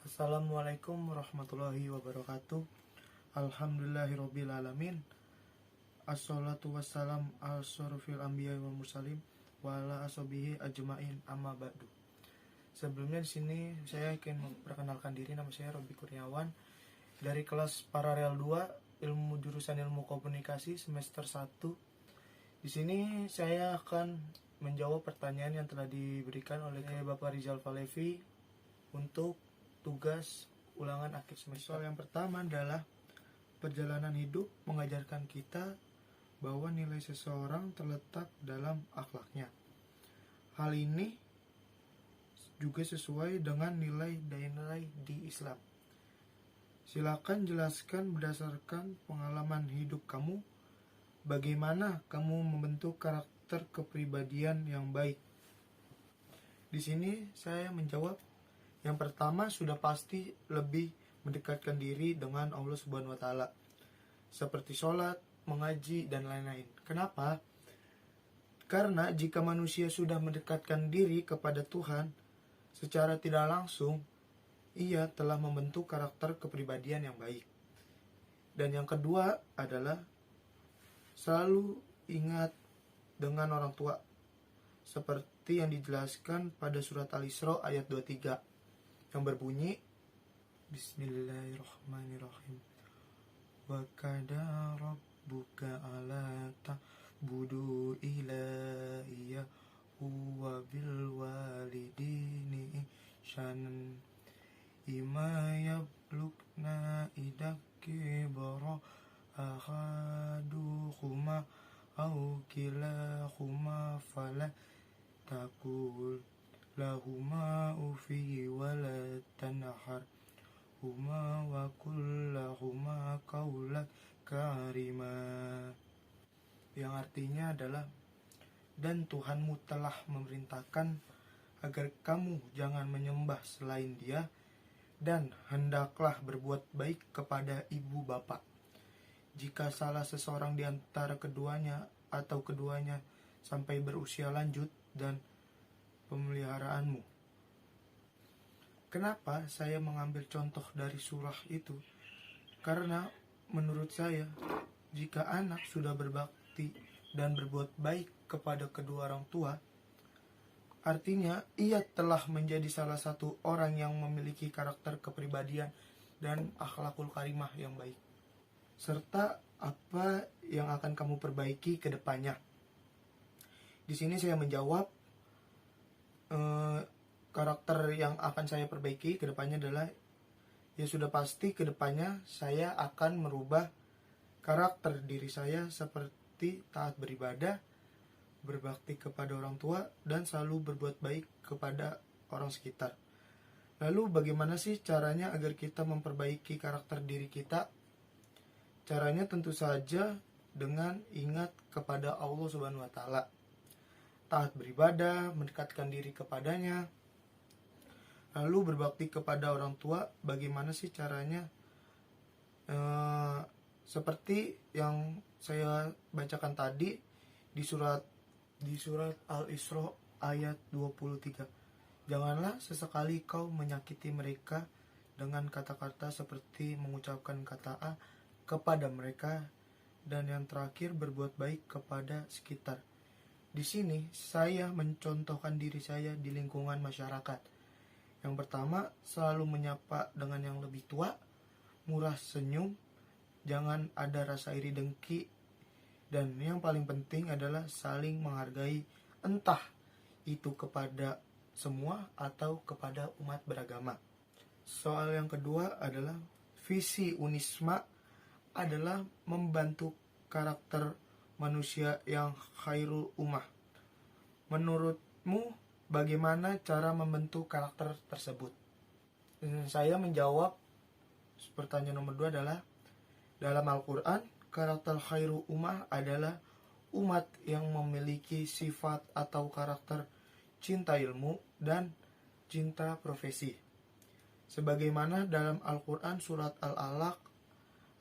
Assalamualaikum warahmatullahi wabarakatuh. Alhamdulillahirabbil alamin. Assalatu wassalam ala asyrofil anbiya wal mursalin wa ala ashabihi ajmain amma ba'du. Sebelumnya di sini saya ingin memperkenalkan diri. Nama saya Robi Kurniawan dari kelas Paralel 2 Ilmu Jurusan Ilmu Komunikasi semester 1. Di sini saya akan menjawab pertanyaan yang telah diberikan oleh Bapak Rizal Falevi untuk tugas ulangan akhir semester. Soal yang pertama adalah perjalanan hidup mengajarkan kita bahwa nilai seseorang terletak dalam akhlaknya. Hal ini juga sesuai dengan nilai di Islam. Silakan jelaskan berdasarkan pengalaman hidup kamu bagaimana kamu membentuk karakter kepribadian yang baik. Di sini saya menjawab. Yang pertama, sudah pasti lebih mendekatkan diri dengan Allah Subhanahu wa taala. Seperti sholat, mengaji, dan lain-lain. Kenapa? Karena jika manusia sudah mendekatkan diri kepada Tuhan secara tidak langsung, ia telah membentuk karakter kepribadian yang baik. Dan yang kedua adalah selalu ingat dengan orang tua. Seperti yang dijelaskan pada surat Al-Isra ayat 23. Yang berbunyi Bismillahirrahmanirrahim. Wa qada rabbuka ala ta'budu illa iyyahu wa bil walidayni ihsanan imma yablugna idakibara ahaduhuma aw kilahuma fala taqul lahuma ufi wala tanhar huma wa kullahuma qawlan karima, yang artinya adalah, dan Tuhanmu telah memerintahkan agar kamu jangan menyembah selain Dia, dan hendaklah berbuat baik kepada ibu bapak. Jika salah seseorang di antara keduanya atau keduanya sampai berusia lanjut dan pemeliharaanmu. Kenapa saya mengambil contoh dari surah itu? Karena menurut saya, jika anak sudah berbakti dan berbuat baik kepada kedua orang tua, artinya ia telah menjadi salah satu orang yang memiliki karakter kepribadian dan akhlakul karimah yang baik. Serta apa yang akan kamu perbaiki ke depannya. Di sini saya menjawab, karakter yang akan saya perbaiki ke depannya adalah, ya sudah pasti ke depannya saya akan merubah karakter diri saya seperti taat beribadah, berbakti kepada orang tua, dan selalu berbuat baik kepada orang sekitar. Lalu bagaimana sih caranya agar kita memperbaiki karakter diri kita? Caranya tentu saja dengan ingat kepada Allah Subhanahu wa taala. Taat beribadah, mendekatkan diri kepadanya, lalu berbakti kepada orang tua. Bagaimana sih caranya? Seperti yang saya bacakan tadi di surat Al-Isra ayat 23. Janganlah sesekali kau menyakiti mereka dengan kata-kata seperti mengucapkan kata A kepada mereka, dan yang terakhir berbuat baik kepada sekitar. Di sini saya mencontohkan diri saya di lingkungan masyarakat. Yang pertama, selalu menyapa dengan yang lebih tua, murah senyum, jangan ada rasa iri dengki, dan yang paling penting adalah saling menghargai, entah itu kepada semua atau kepada umat beragama. Soal yang kedua adalah visi Unisma adalah membantu karakter manusia yang khairul ummah. Menurutmu bagaimana cara membentuk karakter tersebut? Saya menjawab, pertanyaan nomor 2 adalah, dalam Al-Quran, karakter khairul ummah adalah umat yang memiliki sifat atau karakter cinta ilmu dan cinta profesi. Sebagaimana dalam Al-Quran surat Al-Alaq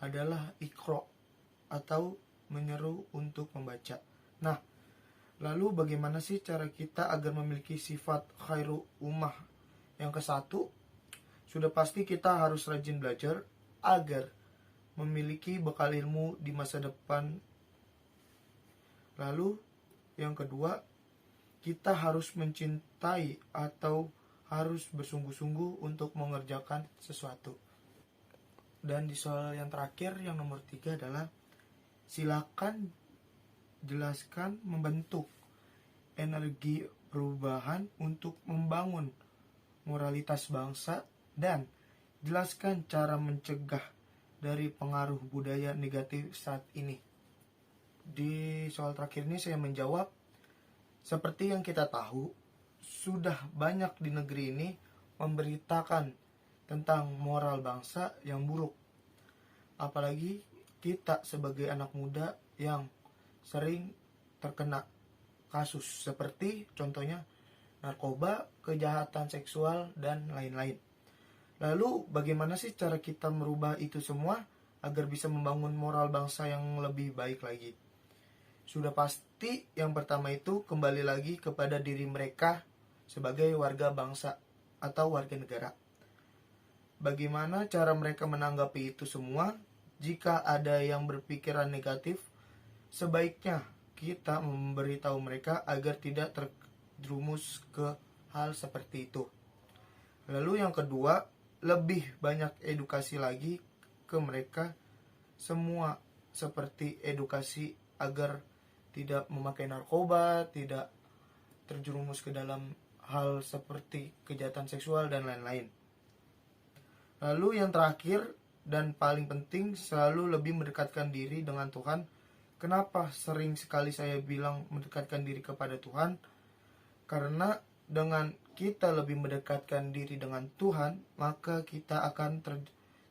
adalah Iqra atau menyeru untuk membaca. Nah, lalu bagaimana sih cara kita agar memiliki sifat khairul ummah? Yang ke-1, Sudah pasti kita harus rajin belajar agar memiliki bekal ilmu di masa depan. Lalu yang kedua, kita harus mencintai atau harus bersungguh-sungguh untuk mengerjakan sesuatu. Dan di soal yang terakhir, yang nomor 3 adalah silakan jelaskan membentuk energi perubahan untuk membangun moralitas bangsa dan jelaskan cara mencegah dari pengaruh budaya negatif saat ini. Di soal terakhir ini saya menjawab, seperti yang kita tahu, sudah banyak di negeri ini memberitakan tentang moral bangsa yang buruk. Apalagi kita sebagai anak muda yang sering terkena kasus seperti contohnya narkoba, kejahatan seksual, dan lain-lain. Lalu bagaimana sih cara kita merubah itu semua agar bisa membangun moral bangsa yang lebih baik lagi? Sudah pasti yang pertama itu kembali lagi kepada diri mereka sebagai warga bangsa atau warga negara. Bagaimana cara mereka menanggapi itu semua? Jika ada yang berpikiran negatif, sebaiknya kita memberitahu mereka agar tidak terjerumus ke hal seperti itu. Lalu yang kedua, lebih banyak edukasi lagi ke mereka semua, seperti edukasi agar tidak memakai narkoba, tidak terjerumus ke dalam hal seperti kejahatan seksual dan lain-lain. Lalu yang terakhir dan paling penting, selalu lebih mendekatkan diri dengan Tuhan. Kenapa sering sekali saya bilang mendekatkan diri kepada Tuhan? Karena dengan kita lebih mendekatkan diri dengan Tuhan, maka kita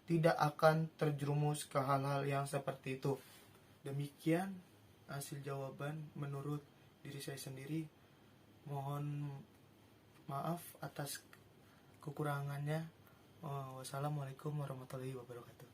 tidak akan terjerumus ke hal-hal yang seperti itu. Demikian hasil jawaban menurut diri saya sendiri. Mohon maaf atas kekurangannya. Wassalamualaikum warahmatullahi wabarakatuh.